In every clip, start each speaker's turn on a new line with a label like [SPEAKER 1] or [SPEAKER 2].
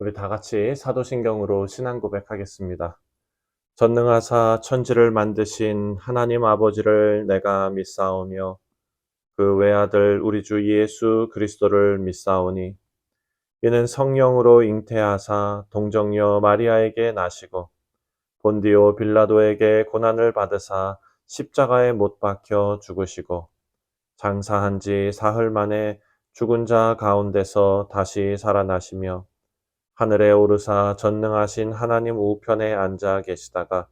[SPEAKER 1] 우리 다 같이 사도신경으로 신앙 고백하겠습니다. 전능하사 천지를 만드신 하나님 아버지를 내가 믿사오며 그 외아들 우리 주 예수 그리스도를 믿사오니 이는 성령으로 잉태하사 동정녀 마리아에게 나시고 본디오 빌라도에게 고난을 받으사 십자가에 못 박혀 죽으시고 장사한 지 사흘 만에 죽은 자 가운데서 다시 살아나시며 하늘에 오르사 전능하신 하나님 우편에 앉아 계시다가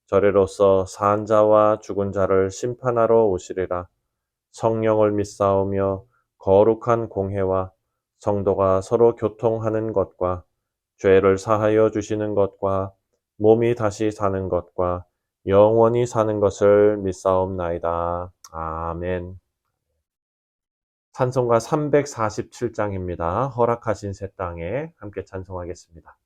[SPEAKER 1] 저리로서 산 자와 죽은 자를 심판하러 오시리라. 성령을 믿사오며 거룩한 공회와 성도가 서로 교통하는 것과 죄를 사하여 주시는 것과 몸이 다시 사는 것과 영원히 사는 것을 믿사옵나이다. 아멘. 찬송가 347장입니다. 허락하신 새 땅에 함께 찬송하겠습니다.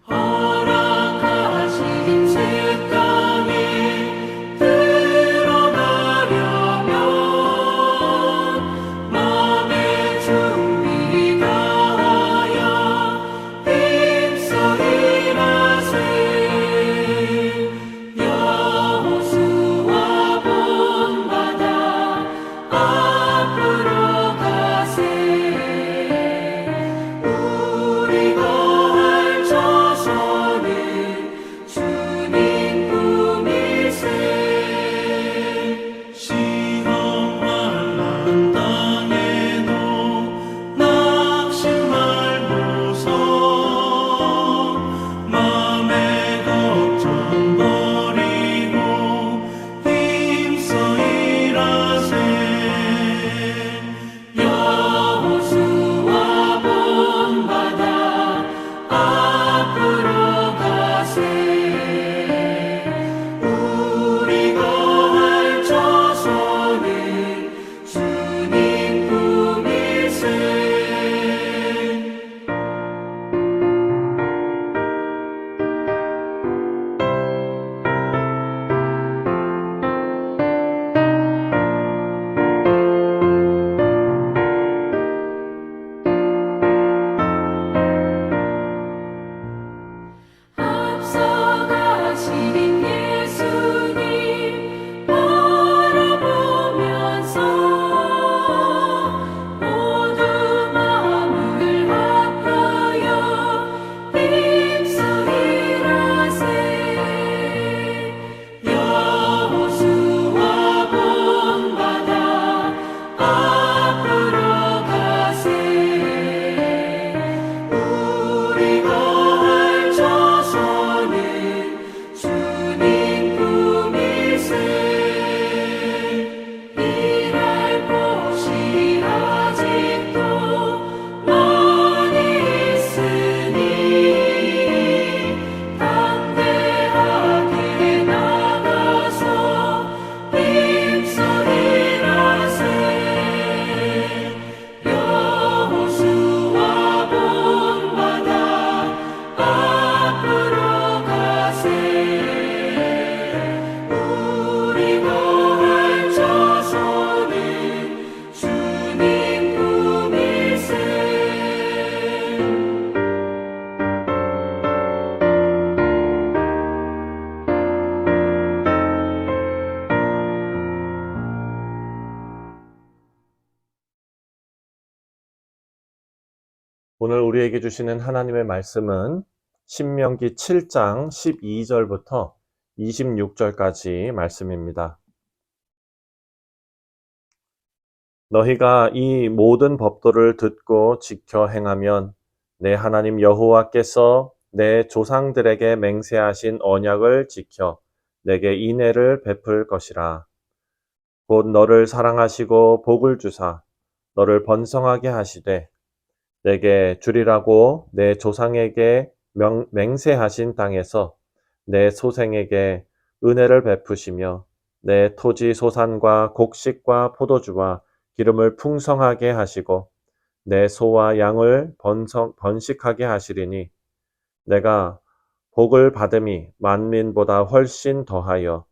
[SPEAKER 2] 허락하신 새 땅에 들어가려면 마음의 준비 다하여 힘써 일하세. 여호수아 본받아 앞으로 가세. 우리 거할 저소는 주님 품일세. 시험만난 땅에도 낙심 말고서 맘의 걱정 버리고 힘써 일하세. 여호수아 본받아 앞으로 가세. 우리 거할 저소는 주님 품일세. 앞서가시는 예수님 바라보면서 모두 마음을 합하여 힘써 일하세. 여호수아 본받아 앞으로 가세. 우리 거할 저소는 주님 품일세. 일할 곳이 아직도 많이 있으니 담대하게 나가서 힘써 일하세. 여호수아 본받아 앞으로 가세. 우리 거할 저소는 주님 품일세.
[SPEAKER 1] 오늘 우리에게 주시는 하나님의 말씀은 신명기 7장 12절부터 26절까지 말씀입니다. 너희가 이 모든 법도를 듣고 지켜 행하면 내 하나님 여호와께서 내 조상들에게 맹세하신 언약을 지켜 내게 인애를 베풀 것이라. 곧 너를 사랑하시고 복을 주사 너를 번성하게 하시되 내게 주리라고 내 조상에게 맹세하신 땅에서 내 소생에게 은혜를 베푸시며 내 토지 소산과 곡식과 포도주와 기름을 풍성하게 하시고 내 소와 양을 번식하게 하시리니 내가 복을 받음이 만민보다 훨씬 더하여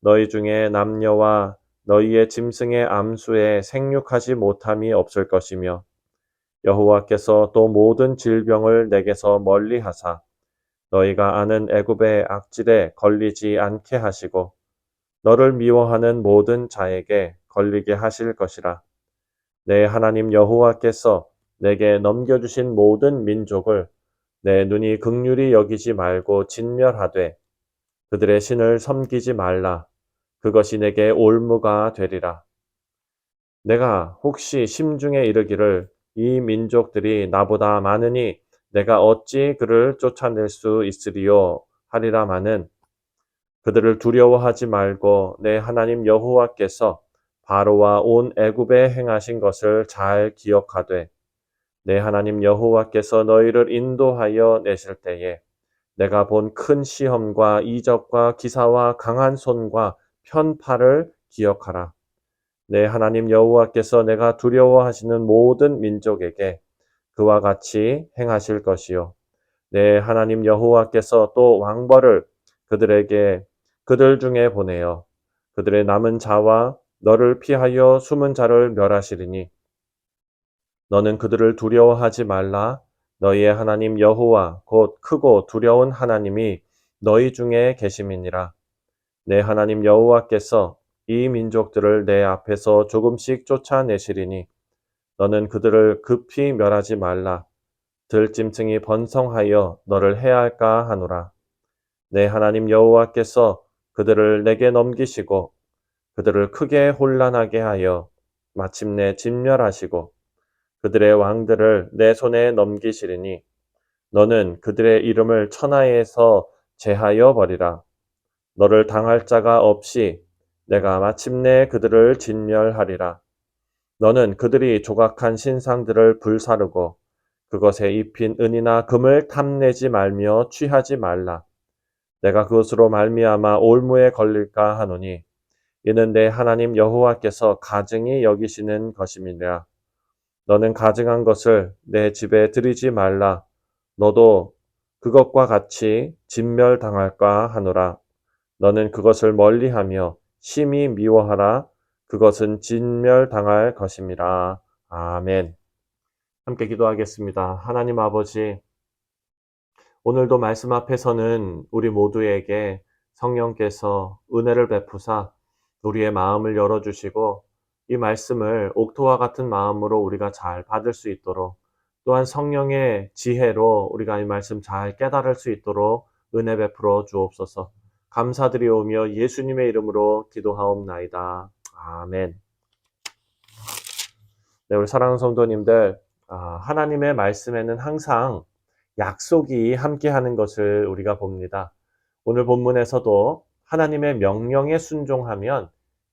[SPEAKER 1] 너희 중에 남녀와 너희의 짐승의 암수에 생육하지 못함이 없을 것이며 여호와께서 또 모든 질병을 내게서 멀리 하사 너희가 아는 애굽의 악질에 걸리지 않게 하시고 너를 미워하는 모든 자에게 걸리게 하실 것이라. 내 하나님 여호와께서 내게 넘겨주신 모든 민족을 내 눈이 긍휼히 여기지 말고 진멸하되 그들의 신을 섬기지 말라. 그것이 내게 올무가 되리라. 내가 혹시 심중에 이르기를 이 민족들이 나보다 많으니 내가 어찌 그를 쫓아낼 수 있으리요 하리라마는 그들을 두려워하지 말고 내 하나님 여호와께서 바로와 온 애굽에 행하신 것을 잘 기억하되 내 하나님 여호와께서 너희를 인도하여 내실 때에 내가 본 큰 시험과 이적과 기사와 강한 손과 편팔을 기억하라. 내 하나님 여호와께서 내가 두려워하시는 모든 민족에게 그와 같이 행하실 것이요. 내 하나님 여호와께서 또 왕벌을 그들에게 그들 중에 보내어 그들의 남은 자와 너를 피하여 숨은 자를 멸하시리니 너는 그들을 두려워하지 말라. 너희의 하나님 여호와 곧 크고 두려운 하나님이 너희 중에 계심이니라. 내 하나님 여호와께서 이 민족들을 내 앞에서 조금씩 쫓아내시리니 너는 그들을 급히 멸하지 말라. 들짐승이 번성하여 너를 해할까 하노라. 내 하나님 여호와께서 그들을 내게 넘기시고 그들을 크게 혼란하게 하여 마침내 진멸하시고 그들의 왕들을 내 손에 넘기시리니 너는 그들의 이름을 천하에서 제하여 버리라. 너를 당할 자가 없이 내가 마침내 그들을 진멸하리라. 너는 그들이 조각한 신상들을 불사르고 그것에 입힌 은이나 금을 탐내지 말며 취하지 말라. 내가 그것으로 말미암아 올무에 걸릴까 하노니 이는 내 하나님 여호와께서 가증히 여기시는 것임이니라. 너는 가증한 것을 내 집에 들이지 말라. 너도 그것과 같이 진멸당할까 하노라. 너는 그것을 멀리하며 심히 미워하라. 그것은 진멸당할 것임이라. 아멘. 함께 기도하겠습니다. 하나님 아버지, 오늘도 말씀 앞에서는 우리 모두에게 성령께서 은혜를 베푸사 우리의 마음을 열어주시고 이 말씀을 옥토와 같은 마음으로 우리가 잘 받을 수 있도록 또한 성령의 지혜로 우리가 이 말씀 잘 깨달을 수 있도록 은혜 베풀어 주옵소서. 감사드리오며 예수님의 이름으로 기도하옵나이다. 아멘. 네, 우리 사랑하는 성도님들, 하나님의 말씀에는 항상 약속이 함께하는 것을 우리가 봅니다. 오늘 본문에서도 하나님의 명령에 순종하면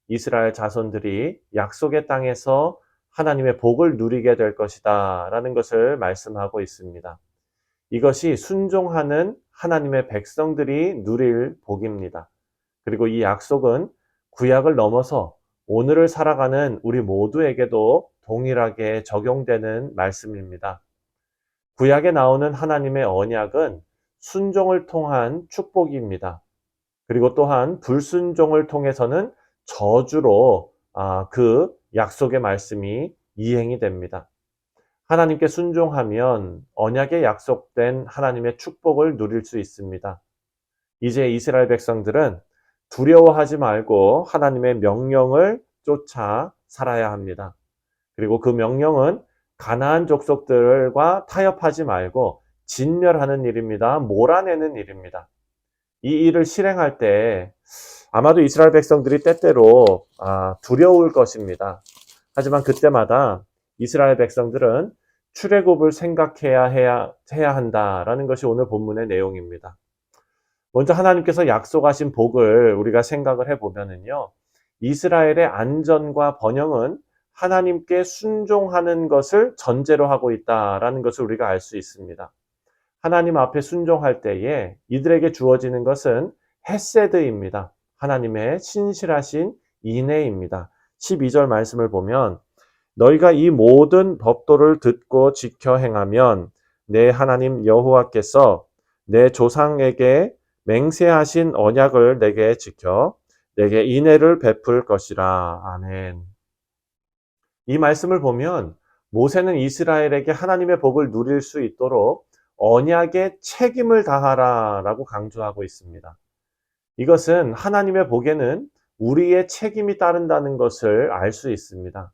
[SPEAKER 1] 이스라엘 자손들이 약속의 땅에서 하나님의 복을 누리게 될 것이다 라는 것을 말씀하고 있습니다. 이것이 순종하는 하나님의 백성들이 누릴 복입니다. 그리고 이 약속은 구약을 넘어서 오늘을 살아가는 우리 모두에게도 동일하게 적용되는 말씀입니다. 구약에 나오는 하나님의 언약은 순종을 통한 축복입니다. 그리고 또한 불순종을 통해서는 저주로 그 약속의 말씀이 이행이 됩니다. 하나님께 순종하면 언약에 약속된 하나님의 축복을 누릴 수 있습니다. 이제 이스라엘 백성들은 두려워하지 말고 하나님의 명령을 쫓아 살아야 합니다. 그리고 그 명령은 가나안 족속들과 타협하지 말고 진멸하는 일입니다. 몰아내는 일입니다. 이 일을 실행할 때 아마도 이스라엘 백성들이 때때로 두려울 것입니다. 하지만 그때마다 이스라엘 백성들은 출애굽을 생각해야 한다라는 것이 오늘 본문의 내용입니다. 먼저 하나님께서 약속하신 복을 우리가 생각을 해보면은요, 이스라엘의 안전과 번영은 하나님께 순종하는 것을 전제로 하고 있다라는 것을 우리가 알 수 있습니다. 하나님 앞에 순종할 때에 이들에게 주어지는 것은 헤세드입니다. 하나님의 신실하신 인애입니다. 12절 말씀을 보면 너희가 이 모든 법도를 듣고 지켜 행하면 내 하나님 여호와께서 내 조상에게 맹세하신 언약을 내게 지켜 내게 인애를 베풀 것이라. 아멘. 이 말씀을 보면 모세는 이스라엘에게 하나님의 복을 누릴 수 있도록 언약의 책임을 다하라라고 강조하고 있습니다. 이것은 하나님의 복에는 우리의 책임이 따른다는 것을 알 수 있습니다.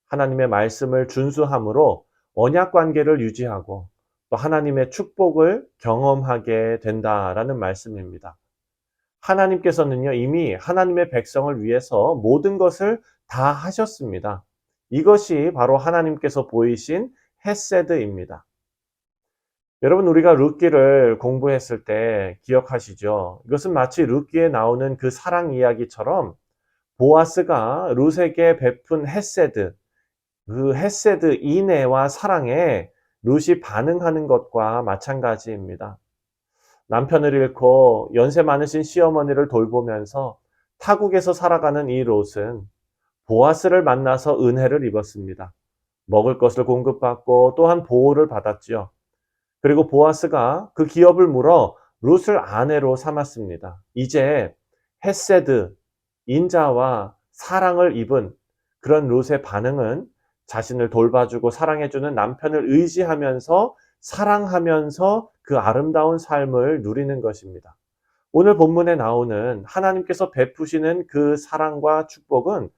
[SPEAKER 1] 하나님의 말씀을 준수함으로 언약 관계를 유지하고 또 하나님의 축복을 경험하게 된다라는 말씀입니다. 하나님께서는요, 이미 하나님의 백성을 위해서 모든 것을 다 하셨습니다. 이것이 바로 하나님께서 보이신 헤세드입니다. 여러분, 우리가 룻기를 공부했을 때 기억하시죠? 이것은 마치 룻기에 나오는 그 사랑 이야기처럼 보아스가 룻에게 베푼 헤세드, 그 헤세드 인애와 사랑에 룻이 반응하는 것과 마찬가지입니다. 남편을 잃고 연세 많으신 시어머니를 돌보면서 타국에서 살아가는 이 롯은 보아스를 만나서 은혜를 입었습니다. 먹을 것을 공급받고 또한 보호를 받았지요. 그리고 보아스가 그 기업을 물어 룻을 아내로 삼았습니다. 이제 헤세드, 인자와 사랑을 입은 그런 룻의 반응은 자신을 돌봐주고 사랑해주는 남편을 의지하면서 사랑하면서 그 아름다운 삶을 누리는 것입니다. 오늘 본문에 나오는 하나님께서 베푸시는 그 사랑과 축복은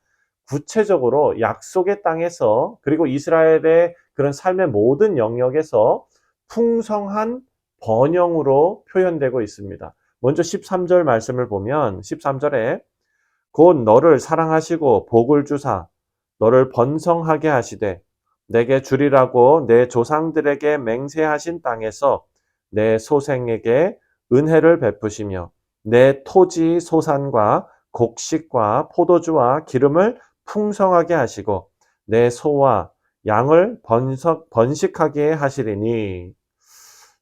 [SPEAKER 1] 구체적으로 약속의 땅에서 그리고 이스라엘의 그런 삶의 모든 영역에서 풍성한 번영으로 표현되고 있습니다. 먼저 13절 말씀을 보면 13절에 곧 너를 사랑하시고 복을 주사 너를 번성하게 하시되 내게 주리라고 내 조상들에게 맹세하신 땅에서 내 소생에게 은혜를 베푸시며 내 토지 소산과 곡식과 포도주와 기름을 풍성하게 하시고 내 소와 양을 번식하게 하시리니.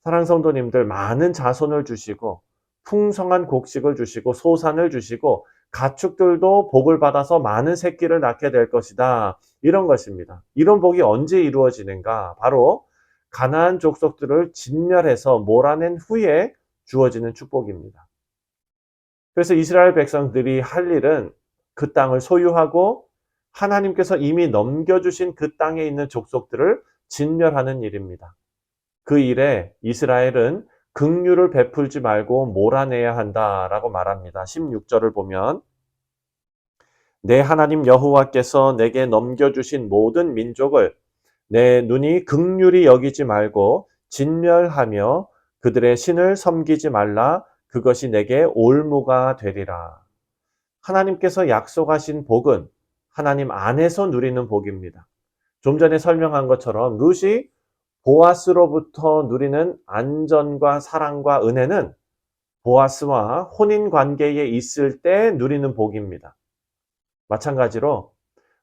[SPEAKER 1] 사랑 성도님들, 많은 자손을 주시고 풍성한 곡식을 주시고 소산을 주시고 가축들도 복을 받아서 많은 새끼를 낳게 될 것이다. 이런 것입니다. 이런 복이 언제 이루어지는가? 바로 가나안 족속들을 진멸해서 몰아낸 후에 주어지는 축복입니다. 그래서 이스라엘 백성들이 할 일은 그 땅을 소유하고 하나님께서 이미 넘겨주신 그 땅에 있는 족속들을 진멸하는 일입니다. 그 일에 이스라엘은 긍휼을 베풀지 말고 몰아내야 한다라고 말합니다. 16절을 보면 내 하나님 여호와께서 내게 넘겨주신 모든 민족을 내 눈이 긍휼히 여기지 말고 진멸하며 그들의 신을 섬기지 말라. 그것이 내게 올무가 되리라. 하나님께서 약속하신 복은 하나님 안에서 누리는 복입니다. 좀 전에 설명한 것처럼 룻이 보아스로부터 누리는 안전과 사랑과 은혜는 보아스와 혼인 관계에 있을 때 누리는 복입니다. 마찬가지로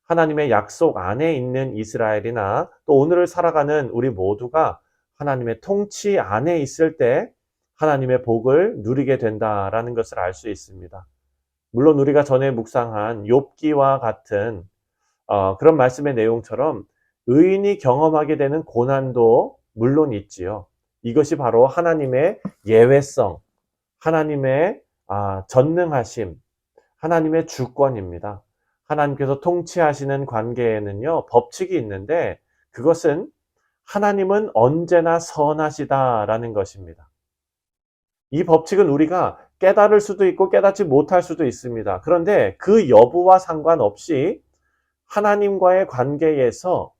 [SPEAKER 1] 하나님의 약속 안에 있는 이스라엘이나 또 오늘을 살아가는 우리 모두가 하나님의 통치 안에 있을 때 하나님의 복을 누리게 된다라는 것을 알 수 있습니다. 물론 우리가 전에 묵상한 욥기와 같은 그런 말씀의 내용처럼 의인이 경험하게 되는 고난도 물론 있지요. 이것이 바로 하나님의 예외성, 하나님의 전능하심, 하나님의 주권입니다. 하나님께서 통치하시는 관계에는요, 법칙이 있는데 그것은 하나님은 언제나 선하시다라는 것입니다. 이 법칙은 우리가 깨달을 수도 있고 깨닫지 못할 수도 있습니다. 그런데 그 여부와 상관없이 하나님과의 관계에서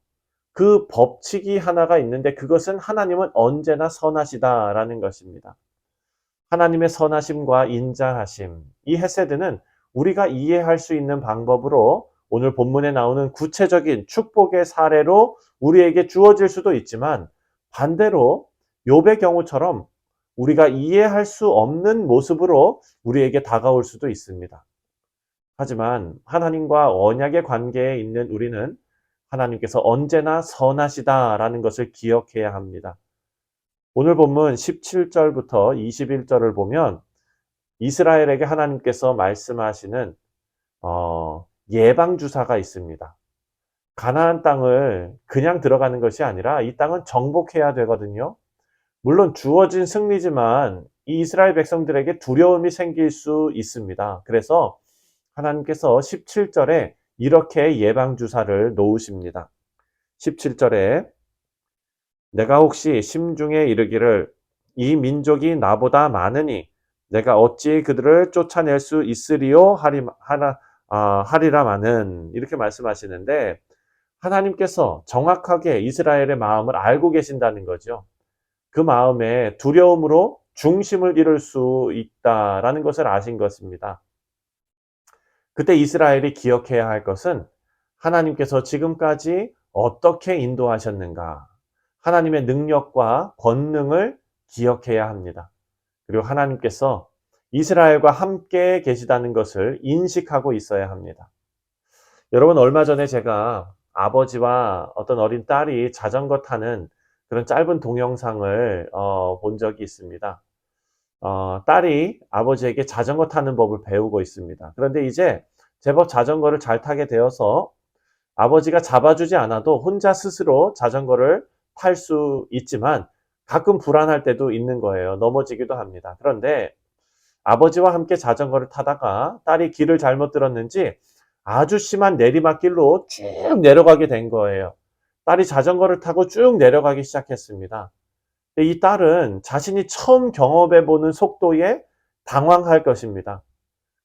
[SPEAKER 1] 그 법칙이 하나가 있는데 그것은 하나님은 언제나 선하시다라는 것입니다. 하나님의 선하심과 인자하심, 이 헤세드는 우리가 이해할 수 있는 방법으로 오늘 본문에 나오는 구체적인 축복의 사례로 우리에게 주어질 수도 있지만 반대로 욥의 경우처럼 우리가 이해할 수 없는 모습으로 우리에게 다가올 수도 있습니다. 하지만 하나님과 언약의 관계에 있는 우리는 하나님께서 언제나 선하시다라는 것을 기억해야 합니다. 오늘 본문 17절부터 21절을 보면 이스라엘에게 하나님께서 말씀하시는 예방주사가 있습니다. 가나안 땅을 그냥 들어가는 것이 아니라 이 땅은 정복해야 되거든요. 물론 주어진 승리지만 이 이스라엘 백성들에게 두려움이 생길 수 있습니다. 그래서 하나님께서 17절에 이렇게 예방주사를 놓으십니다. 17절에 내가 혹시 심중에 이르기를 이 민족이 나보다 많으니 내가 어찌 그들을 쫓아낼 수 있으리요 하리라마는 이렇게 말씀하시는데 하나님께서 정확하게 이스라엘의 마음을 알고 계신다는 거죠. 그 마음에 두려움으로 중심을 잃을 수 있다라는 것을 아신 것입니다. 그때 이스라엘이 기억해야 할 것은 하나님께서 지금까지 어떻게 인도하셨는가, 하나님의 능력과 권능을 기억해야 합니다. 그리고 하나님께서 이스라엘과 함께 계시다는 것을 인식하고 있어야 합니다. 여러분, 얼마 전에 제가 아버지와 어떤 어린 딸이 자전거 타는 그런 짧은 동영상을 본 적이 있습니다. 딸이 아버지에게 자전거 타는 법을 배우고 있습니다. 그런데 이제 제법 자전거를 잘 타게 되어서 아버지가 잡아주지 않아도 혼자 스스로 자전거를 탈 수 있지만 가끔 불안할 때도 있는 거예요. 넘어지기도 합니다. 그런데 아버지와 함께 자전거를 타다가 딸이 길을 잘못 들었는지 아주 심한 내리막길로 쭉 내려가게 된 거예요. 딸이 자전거를 타고 쭉 내려가기 시작했습니다. 이 딸은 자신이 처음 경험해보는 속도에 당황할 것입니다.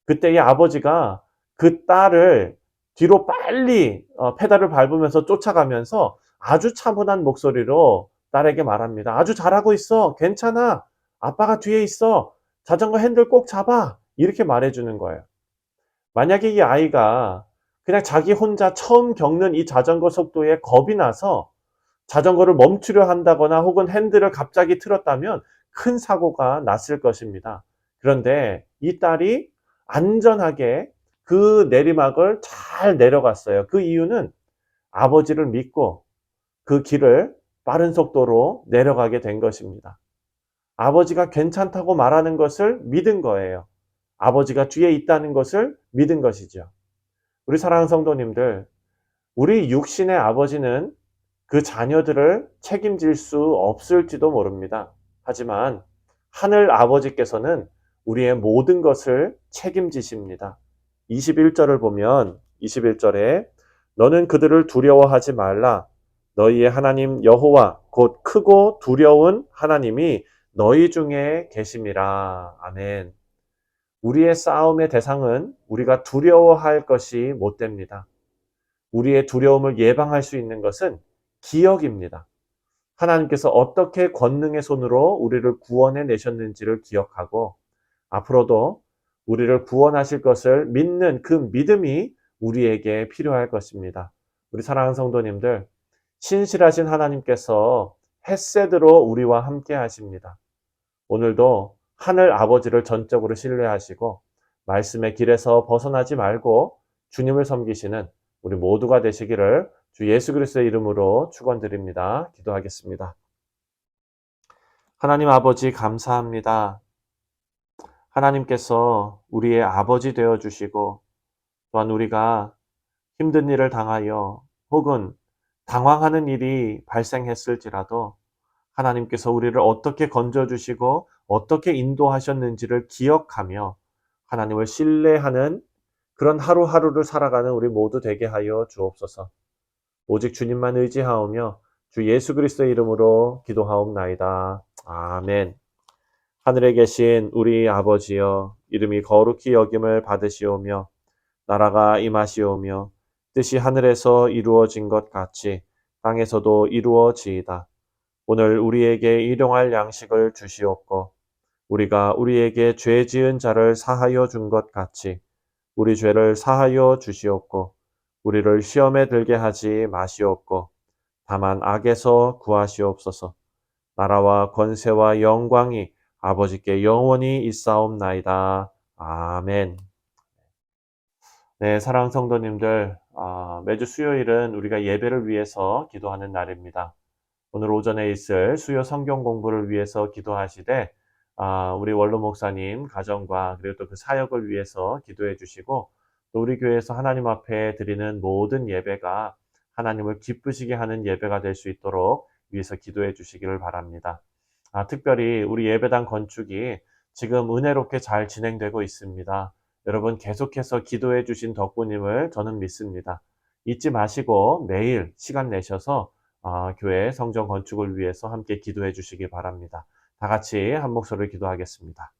[SPEAKER 1] 그때 이 아버지가 그 딸을 뒤로 빨리 페달을 밟으면서 쫓아가면서 아주 차분한 목소리로 딸에게 말합니다. 아주 잘하고 있어. 괜찮아. 아빠가 뒤에 있어. 자전거 핸들 꼭 잡아. 이렇게 말해주는 거예요. 만약에 이 아이가 그냥 자기 혼자 처음 겪는 이 자전거 속도에 겁이 나서 자전거를 멈추려 한다거나 혹은 핸들을 갑자기 틀었다면 큰 사고가 났을 것입니다. 그런데 이 딸이 안전하게 그 내리막을 잘 내려갔어요. 그 이유는 아버지를 믿고 그 길을 빠른 속도로 내려가게 된 것입니다. 아버지가 괜찮다고 말하는 것을 믿은 거예요. 아버지가 뒤에 있다는 것을 믿은 것이죠. 우리 사랑하는 성도님들, 우리 육신의 아버지는 그 자녀들을 책임질 수 없을지도 모릅니다. 하지만 하늘 아버지께서는 우리의 모든 것을 책임지십니다. 21절을 보면 21절에 너는 그들을 두려워하지 말라. 너희의 하나님 여호와 곧 크고 두려운 하나님이 너희 중에 계심이라. 아멘. 우리의 싸움의 대상은 우리가 두려워할 것이 못 됩니다. 우리의 두려움을 예방할 수 있는 것은 기억입니다. 하나님께서 어떻게 권능의 손으로 우리를 구원해 내셨는지를 기억하고 앞으로도 우리를 구원하실 것을 믿는 그 믿음이 우리에게 필요할 것입니다. 우리 사랑하는 성도님들, 신실하신 하나님께서 헷세드로 우리와 함께 하십니다. 오늘도 하늘 아버지를 전적으로 신뢰하시고 말씀의 길에서 벗어나지 말고 주님을 섬기시는 우리 모두가 되시기를 주 예수 그리스도의 이름으로 축원드립니다. 기도하겠습니다. 하나님 아버지 감사합니다. 하나님께서 우리의 아버지 되어 주시고 또한 우리가 힘든 일을 당하여 혹은 당황하는 일이 발생했을지라도 하나님께서 우리를 어떻게 건져주시고 어떻게 인도하셨는지를 기억하며 하나님을 신뢰하는 그런 하루하루를 살아가는 우리 모두 되게 하여 주옵소서. 오직 주님만 의지하오며 주 예수 그리스도의 이름으로 기도하옵나이다. 아멘. 하늘에 계신 우리 아버지여, 이름이 거룩히 여김을 받으시오며 나라가 임하시오며 뜻이 하늘에서 이루어진 것 같이 땅에서도 이루어지이다. 오늘 우리에게 일용할 양식을 주시옵고 우리가 우리에게 죄 지은 자를 사하여 준 것 같이 우리 죄를 사하여 주시옵고 우리를 시험에 들게 하지 마시옵고 다만 악에서 구하시옵소서. 나라와 권세와 영광이 아버지께 영원히 있사옵나이다. 아멘. 네, 사랑하는 성도님들, 매주 수요일은 우리가 예배를 위해서 기도하는 날입니다. 오늘 오전에 있을 수요 성경 공부를 위해서 기도하시되 우리 원로 목사님 가정과 그리고 또 그 사역을 위해서 기도해 주시고 또 우리 교회에서 하나님 앞에 드리는 모든 예배가 하나님을 기쁘시게 하는 예배가 될 수 있도록 위해서 기도해 주시기를 바랍니다. 특별히 우리 예배당 건축이 지금 은혜롭게 잘 진행되고 있습니다. 여러분 계속해서 기도해 주신 덕분임을 저는 믿습니다. 잊지 마시고 매일 시간 내셔서 교회 성전 건축을 위해서 함께 기도해 주시기 바랍니다. 다 같이 한 목소리를 기도하겠습니다.